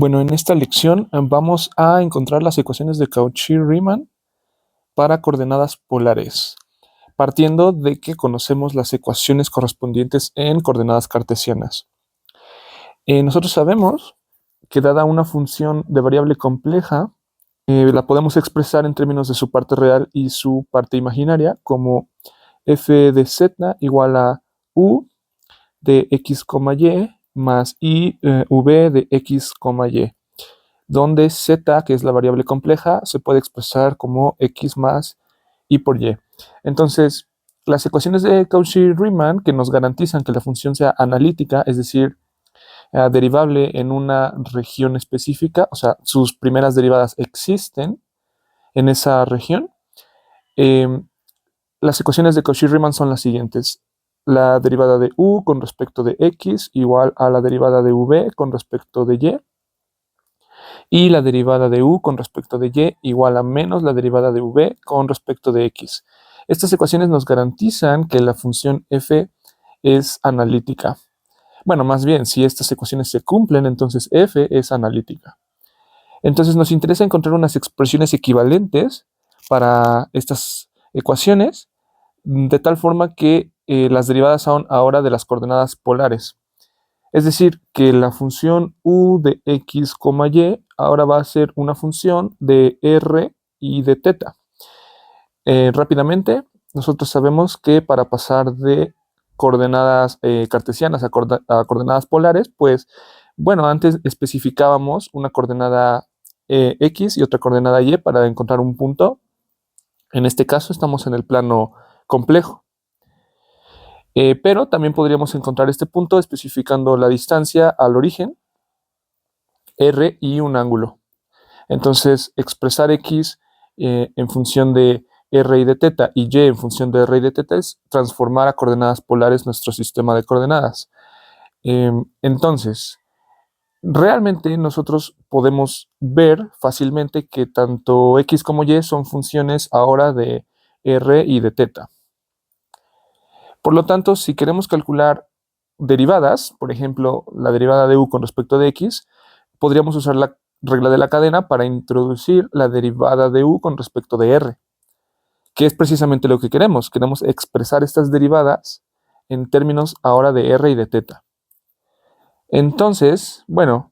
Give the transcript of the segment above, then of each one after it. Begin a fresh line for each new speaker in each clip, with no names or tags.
Bueno, en esta lección vamos a encontrar las ecuaciones de Cauchy-Riemann para coordenadas polares, partiendo de que conocemos las ecuaciones correspondientes en coordenadas cartesianas. Nosotros sabemos que dada una función de variable compleja, la podemos expresar en términos de su parte real y su parte imaginaria como f de z igual a u de x, y más i v de x, y, donde z, que es la variable compleja, se puede expresar como x más y por y. Entonces, las ecuaciones de Cauchy-Riemann que nos garantizan que la función sea analítica, es decir, derivable en una región específica, o sea, sus primeras derivadas existen en esa región. Las ecuaciones de Cauchy-Riemann son las siguientes. La derivada de u con respecto de x igual a la derivada de v con respecto de y la derivada de u con respecto de y igual a menos la derivada de v con respecto de x. Estas ecuaciones nos garantizan que la función f es analítica. Bueno, más bien, si estas ecuaciones se cumplen, entonces f es analítica. Entonces nos interesa encontrar unas expresiones equivalentes para estas ecuaciones, de tal forma que las derivadas son ahora de las coordenadas polares. Es decir, que la función u de x, y ahora va a ser una función de r y de θ. Rápidamente, nosotros sabemos que para pasar de coordenadas cartesianas a coordenadas polares, pues, bueno, antes especificábamos una coordenada x y otra coordenada y para encontrar un punto. En este caso estamos en el plano complejo. Pero también podríamos encontrar este punto especificando la distancia al origen, r y un ángulo. Entonces, expresar x en función de r y de θ y y en función de r y de θ es transformar a coordenadas polares nuestro sistema de coordenadas. Entonces, realmente nosotros podemos ver fácilmente que tanto x como y son funciones ahora de r y de θ. Por lo tanto, si queremos calcular derivadas, por ejemplo, la derivada de u con respecto de x, podríamos usar la regla de la cadena para introducir la derivada de u con respecto de r, que es precisamente lo que queremos. Queremos expresar estas derivadas en términos ahora de r y de θ. Entonces, bueno,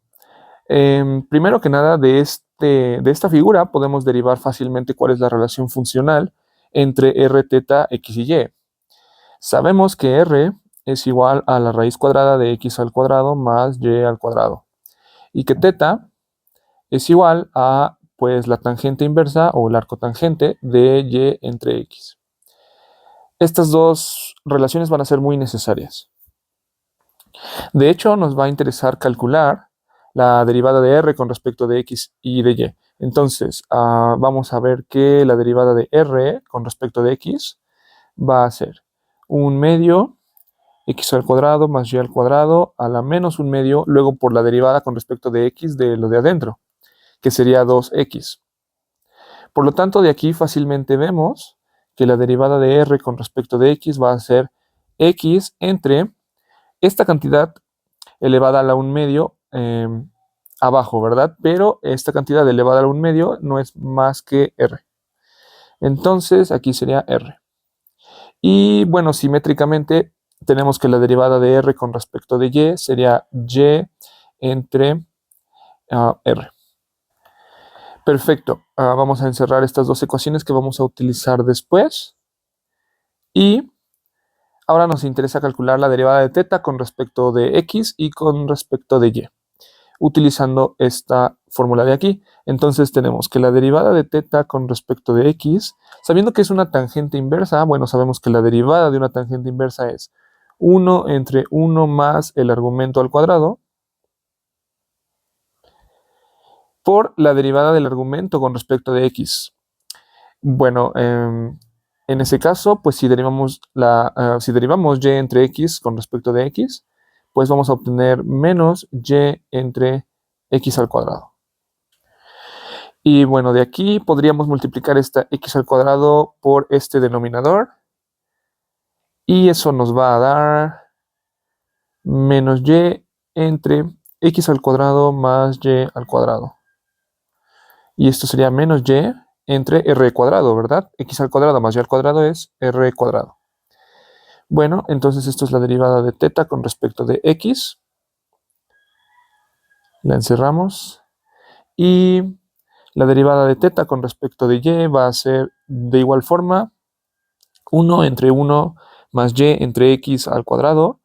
primero que nada de esta figura podemos derivar fácilmente cuál es la relación funcional entre r, θ, x y y. Sabemos que r es igual a la raíz cuadrada de x al cuadrado más y al cuadrado, y que θ es igual a pues la tangente inversa o el arco tangente de y entre x. Estas dos relaciones van a ser muy necesarias. De hecho, nos va a interesar calcular la derivada de r con respecto de x y de y. Entonces, vamos a ver que la derivada de r con respecto de x va a ser un medio x al cuadrado más y al cuadrado a la menos un medio, luego por la derivada con respecto de x de lo de adentro, que sería 2x. Por lo tanto, de aquí fácilmente vemos que la derivada de r con respecto de x va a ser x entre esta cantidad elevada a la 1 medio abajo, ¿verdad? Pero esta cantidad elevada a la 1 medio no es más que r. Entonces, aquí sería r. Y bueno, simétricamente tenemos que la derivada de r con respecto de y sería y entre r. Perfecto. Vamos a encerrar estas dos ecuaciones que vamos a utilizar después. Y ahora nos interesa calcular la derivada de θ con respecto de x y con respecto de y, utilizando esta fórmula de aquí. Entonces tenemos que la derivada de θ con respecto de x, sabiendo que es una tangente inversa, bueno, sabemos que la derivada de una tangente inversa es 1 entre 1 más el argumento al cuadrado por la derivada del argumento con respecto de x. Bueno, en ese caso, pues si derivamos y entre x con respecto de x, pues vamos a obtener menos y entre x al cuadrado. Y bueno, de aquí podríamos multiplicar esta x al cuadrado por este denominador. Y eso nos va a dar menos y entre x al cuadrado más y al cuadrado. Y esto sería menos y entre r cuadrado, ¿verdad? X al cuadrado más y al cuadrado es r cuadrado. Bueno, entonces esto es la derivada de teta con respecto de x. La encerramos. Y la derivada de teta con respecto de y va a ser de igual forma 1 entre 1 más y entre x al cuadrado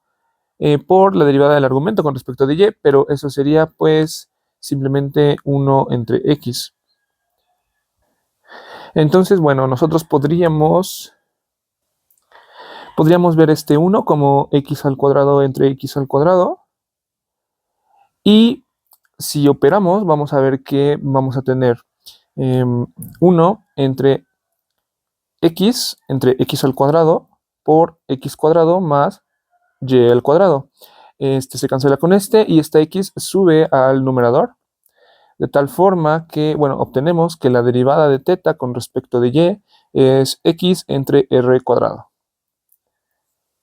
por la derivada del argumento con respecto de y, pero eso sería pues simplemente 1 entre x. Entonces, bueno, nosotros podríamos ver este 1 como x al cuadrado entre x al cuadrado. Y si operamos, vamos a ver que vamos a tener 1 entre x al cuadrado por x cuadrado más y al cuadrado. Este se cancela con este y esta x sube al numerador. De tal forma que, bueno, obtenemos que la derivada de teta con respecto de y es x entre r cuadrado.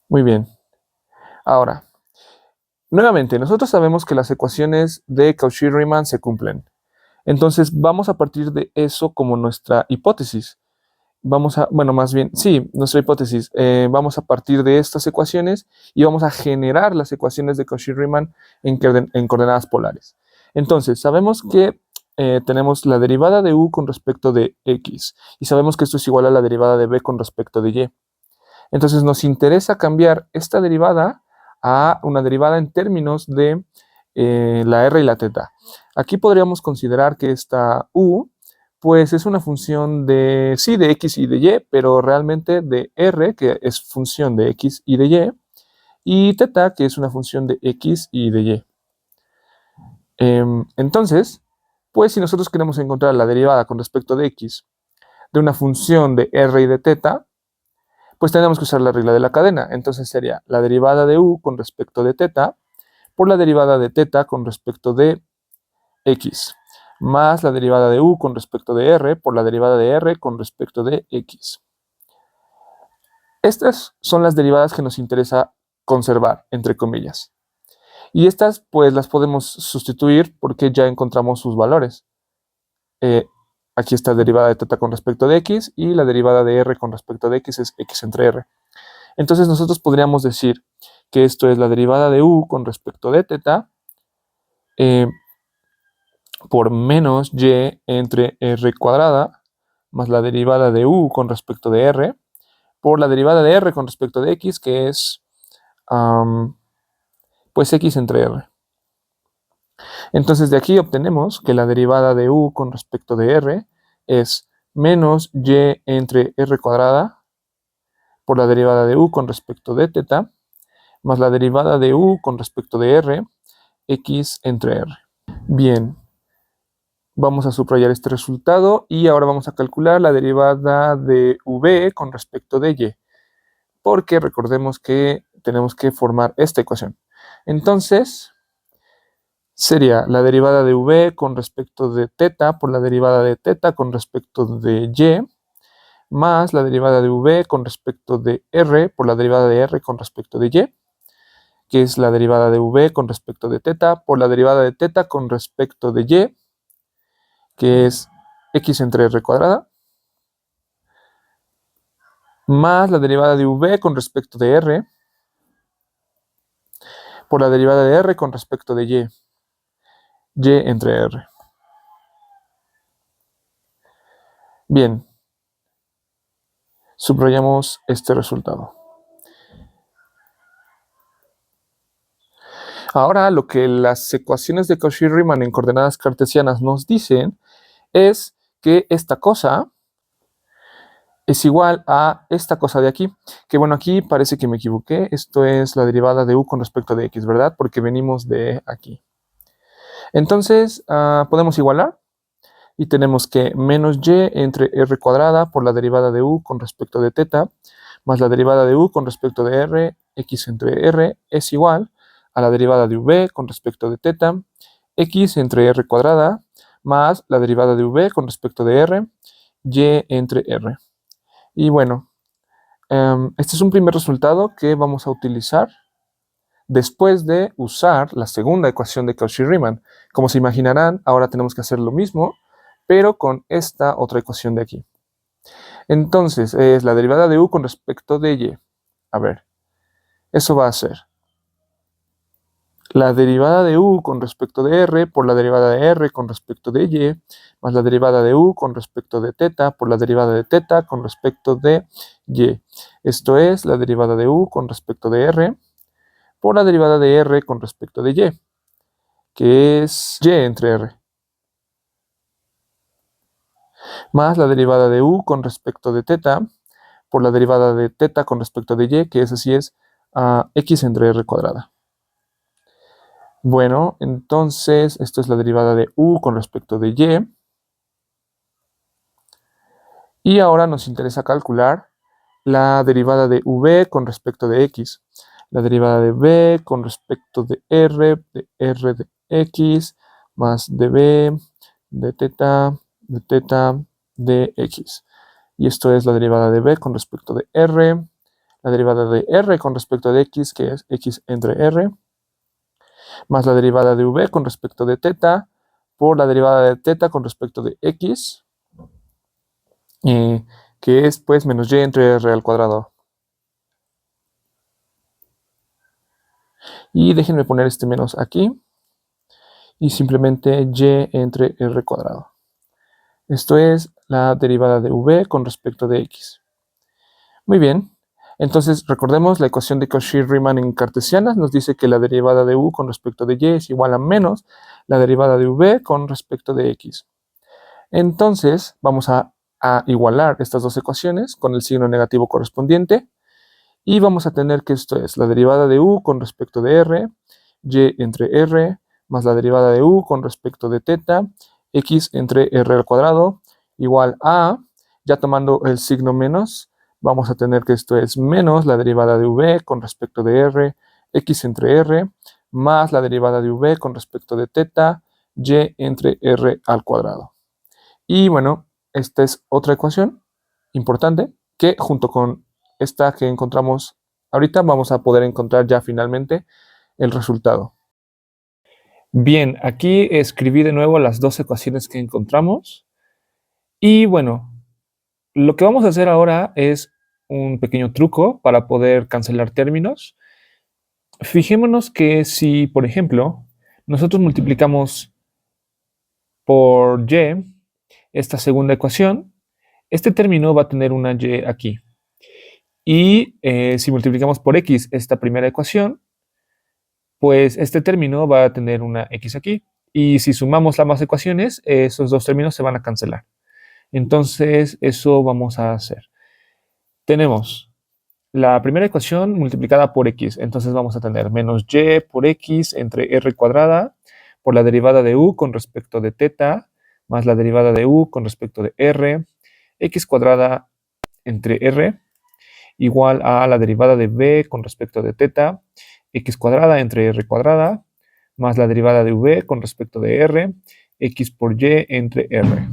Muy bien. Ahora, nuevamente, nosotros sabemos que las ecuaciones de Cauchy-Riemann se cumplen. Entonces, vamos a partir de eso como nuestra hipótesis. Nuestra hipótesis. Vamos a partir de estas ecuaciones y vamos a generar las ecuaciones de Cauchy-Riemann en coordenadas polares. Entonces, sabemos que tenemos la derivada de u con respecto de x y sabemos que esto es igual a la derivada de b con respecto de y. Entonces, nos interesa cambiar esta derivada a una derivada en términos de la r y la teta. Aquí podríamos considerar que esta u pues es una función de, sí, de x y de y, pero realmente de r, que es función de x y de y teta, que es una función de x y de y. Entonces, pues si nosotros queremos encontrar la derivada con respecto de x de una función de r y de teta, pues tenemos que usar la regla de la cadena. Entonces sería la derivada de u con respecto de teta por la derivada de teta con respecto de x, más la derivada de u con respecto de r por la derivada de r con respecto de x. Estas son las derivadas que nos interesa conservar, entre comillas. Y estas, pues, las podemos sustituir porque ya encontramos sus valores. Aquí está la derivada de teta con respecto de x y la derivada de r con respecto de x es x entre r. Entonces nosotros podríamos decir que esto es la derivada de u con respecto de teta por menos y entre r cuadrada más la derivada de u con respecto de r por la derivada de r con respecto de x, que es pues x entre r. Entonces de aquí obtenemos que la derivada de u con respecto de r es menos y entre r cuadrada por la derivada de u con respecto de teta más la derivada de u con respecto de r, x entre r. Bien, vamos a subrayar este resultado y ahora vamos a calcular la derivada de v con respecto de y, porque recordemos que tenemos que formar esta ecuación. Entonces, sería la derivada de v con respecto de teta por la derivada de teta con respecto de y, más la derivada de v con respecto de r por la derivada de r con respecto de y, que es la derivada de v con respecto de teta por la derivada de teta con respecto de y, que es x entre r cuadrada, más la derivada de v con respecto de r por la derivada de r con respecto de y entre r. Bien, subrayamos este resultado. Ahora, lo que las ecuaciones de Cauchy-Riemann en coordenadas cartesianas nos dicen es que esta cosa es igual a esta cosa de aquí, que bueno, aquí parece que me equivoqué, esto es la derivada de u con respecto de x, ¿verdad? Porque venimos de aquí. Entonces, podemos igualar y tenemos que menos y entre r cuadrada por la derivada de u con respecto de teta, más la derivada de u con respecto de r, x entre r, es igual a la derivada de v con respecto de teta, x entre r cuadrada, más la derivada de v con respecto de r, y entre r. Y bueno, este es un primer resultado que vamos a utilizar después de usar la segunda ecuación de Cauchy-Riemann. Como se imaginarán, ahora tenemos que hacer lo mismo, pero con esta otra ecuación de aquí. Entonces, es la derivada de u con respecto de y. A ver, eso va a ser la derivada de u con respecto de r por la derivada de r con respecto de y, más la derivada de u con respecto de teta por la derivada de teta con respecto de y. Esto es la derivada de u con respecto de r por la derivada de r con respecto de y, que es y entre r, más la derivada de u con respecto de teta por la derivada de teta con respecto de y, que es así es x entre r cuadrada. Bueno, entonces esto es la derivada de u con respecto de y. Y ahora nos interesa calcular la derivada de v con respecto de x. La derivada de v con respecto de r de x, más de v, de teta, de x. Y esto es la derivada de v con respecto de r, la derivada de r con respecto de x, que es x entre r, más la derivada de v con respecto de teta, por la derivada de teta con respecto de x, que es pues menos y entre r al cuadrado. Y déjenme poner este menos aquí, y simplemente y entre r cuadrado. Esto es la derivada de v con respecto de x. Muy bien, entonces recordemos la ecuación de Cauchy-Riemann en cartesiana nos dice que la derivada de u con respecto de y es igual a menos la derivada de v con respecto de x. Entonces vamos a igualar estas dos ecuaciones con el signo negativo correspondiente y vamos a tener que esto es la derivada de u con respecto de r, y entre r, más la derivada de u con respecto de teta, x entre r al cuadrado, igual a, ya tomando el signo menos, vamos a tener que esto es menos la derivada de v con respecto de r, x entre r, más la derivada de v con respecto de teta, y entre r al cuadrado. Y bueno, esta es otra ecuación importante que junto con esta que encontramos ahorita vamos a poder encontrar ya finalmente el resultado. Bien, aquí escribí de nuevo las dos ecuaciones que encontramos. Y bueno, lo que vamos a hacer ahora es un pequeño truco para poder cancelar términos. Fijémonos que si, por ejemplo, nosotros multiplicamos por y esta segunda ecuación, este término va a tener una y aquí. Y si multiplicamos por x esta primera ecuación, pues este término va a tener una x aquí. Y si sumamos ambas ecuaciones, esos dos términos se van a cancelar. Entonces, eso vamos a hacer. Tenemos la primera ecuación multiplicada por x. Entonces vamos a tener menos y por x entre r cuadrada por la derivada de u con respecto de teta, más la derivada de u con respecto de r, x cuadrada entre r, igual a la derivada de b con respecto de teta, x cuadrada entre r cuadrada, más la derivada de v con respecto de r, x por y entre r.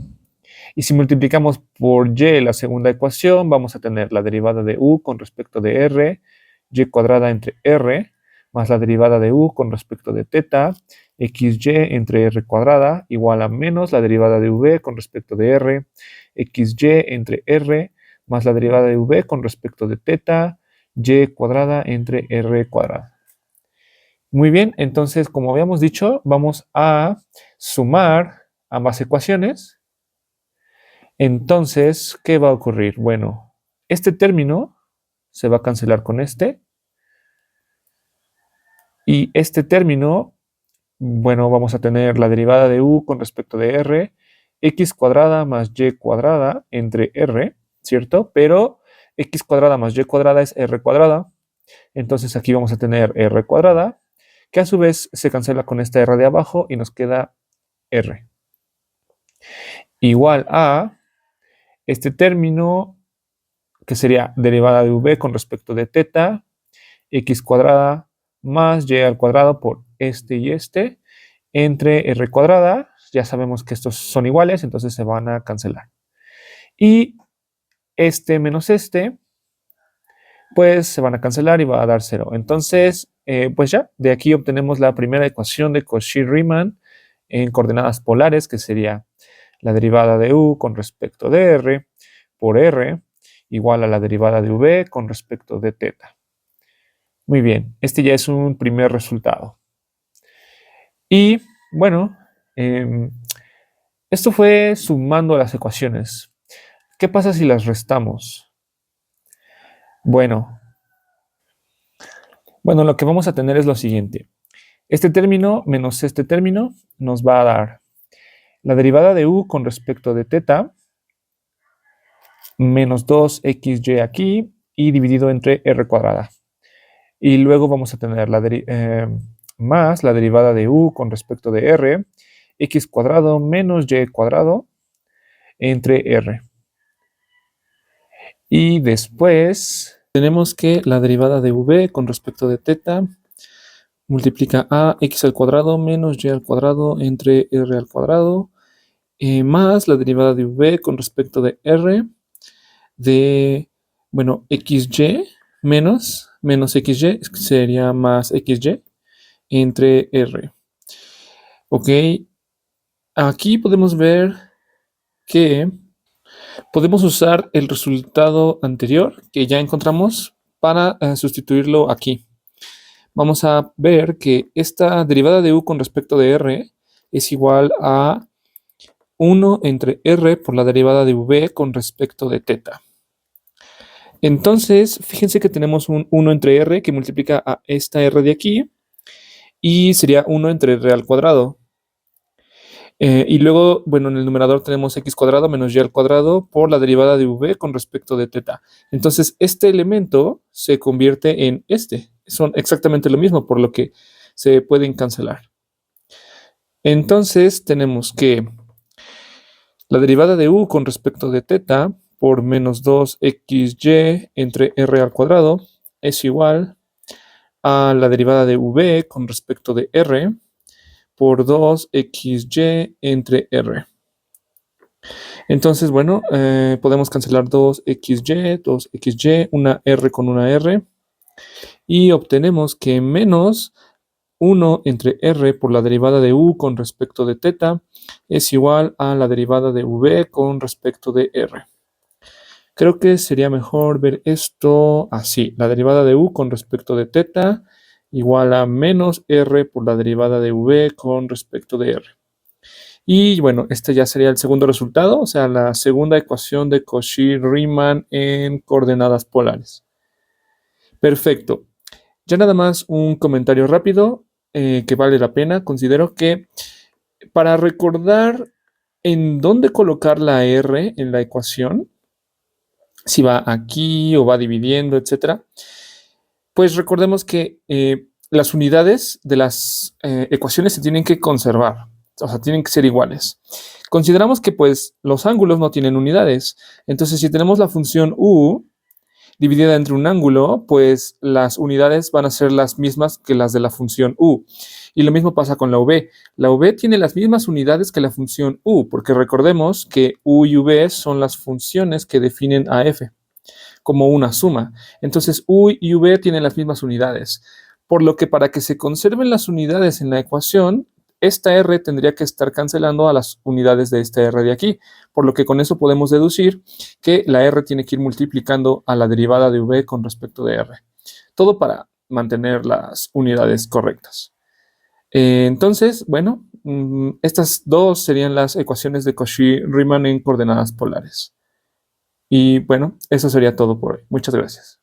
Y si multiplicamos por y la segunda ecuación, vamos a tener la derivada de u con respecto de r, y cuadrada entre r, más la derivada de u con respecto de teta, xy entre r cuadrada, igual a menos la derivada de v con respecto de r, xy entre r, más la derivada de v con respecto de teta, y cuadrada entre r cuadrada. Muy bien, entonces, como habíamos dicho, vamos a sumar ambas ecuaciones. Entonces, ¿qué va a ocurrir? Bueno, este término se va a cancelar con este. Y este término, bueno, vamos a tener la derivada de u con respecto de r, x cuadrada más y cuadrada entre r, ¿cierto? Pero x cuadrada más y cuadrada es r cuadrada. Entonces aquí vamos a tener r cuadrada, que a su vez se cancela con esta r de abajo y nos queda r. Igual a este término, que sería derivada de v con respecto de teta, x cuadrada más y al cuadrado por este y este, entre r cuadrada. Ya sabemos que estos son iguales, entonces se van a cancelar. Y este menos este, pues se van a cancelar y va a dar 0. Entonces, pues ya, de aquí obtenemos la primera ecuación de Cauchy-Riemann en coordenadas polares, que sería la derivada de u con respecto de r por r igual a la derivada de v con respecto de θ. Muy bien, este ya es un primer resultado. Y bueno, esto fue sumando las ecuaciones. ¿Qué pasa si las restamos? Bueno, lo que vamos a tener es lo siguiente. Este término menos este término nos va a dar la derivada de u con respecto de θ menos 2xy aquí y dividido entre r cuadrada. Y luego vamos a tener más la derivada de u con respecto de r, x cuadrado menos y cuadrado entre r. Y después tenemos que la derivada de v con respecto de θ multiplica a x al cuadrado menos y al cuadrado entre r al cuadrado más la derivada de v con respecto de r de, xy menos xy sería más xy entre r. Ok, aquí podemos ver que podemos usar el resultado anterior que ya encontramos para sustituirlo aquí. Vamos a ver que esta derivada de u con respecto de r es igual a 1 entre r por la derivada de v con respecto de θ. Entonces, fíjense que tenemos un 1 entre r que multiplica a esta r de aquí y sería 1 entre r al cuadrado. Y luego, en el numerador tenemos x cuadrado menos y al cuadrado por la derivada de v con respecto de θ. Entonces, este elemento se convierte en este. Son exactamente lo mismo, por lo que se pueden cancelar. Entonces, tenemos que la derivada de u con respecto de θ por menos 2xy entre r al cuadrado es igual a la derivada de v con respecto de r por 2xy entre r. Entonces, podemos cancelar 2xy, una r con una r, y obtenemos que menos 1 entre r por la derivada de u con respecto de θ es igual a la derivada de v con respecto de r. Creo que sería mejor ver esto así. La derivada de u con respecto de θ igual a menos r por la derivada de v con respecto de r. Y este ya sería el segundo resultado, o sea, la segunda ecuación de Cauchy-Riemann en coordenadas polares. Perfecto. Ya nada más un comentario rápido que vale la pena. Considero que para recordar en dónde colocar la r en la ecuación, si va aquí o va dividiendo, etcétera, pues recordemos que las unidades de las ecuaciones se tienen que conservar, o sea, tienen que ser iguales. Consideramos que pues los ángulos no tienen unidades, entonces si tenemos la función u dividida entre un ángulo, pues las unidades van a ser las mismas que las de la función u. Y lo mismo pasa con la v. La v tiene las mismas unidades que la función u, porque recordemos que u y v son las funciones que definen a f como una suma. Entonces u y v tienen las mismas unidades, por lo que para que se conserven las unidades en la ecuación, esta r tendría que estar cancelando a las unidades de esta r de aquí, por lo que con eso podemos deducir que la r tiene que ir multiplicando a la derivada de v con respecto de r. Todo para mantener las unidades correctas. Entonces, estas dos serían las ecuaciones de Cauchy-Riemann en coordenadas polares. Y eso sería todo por hoy. Muchas gracias.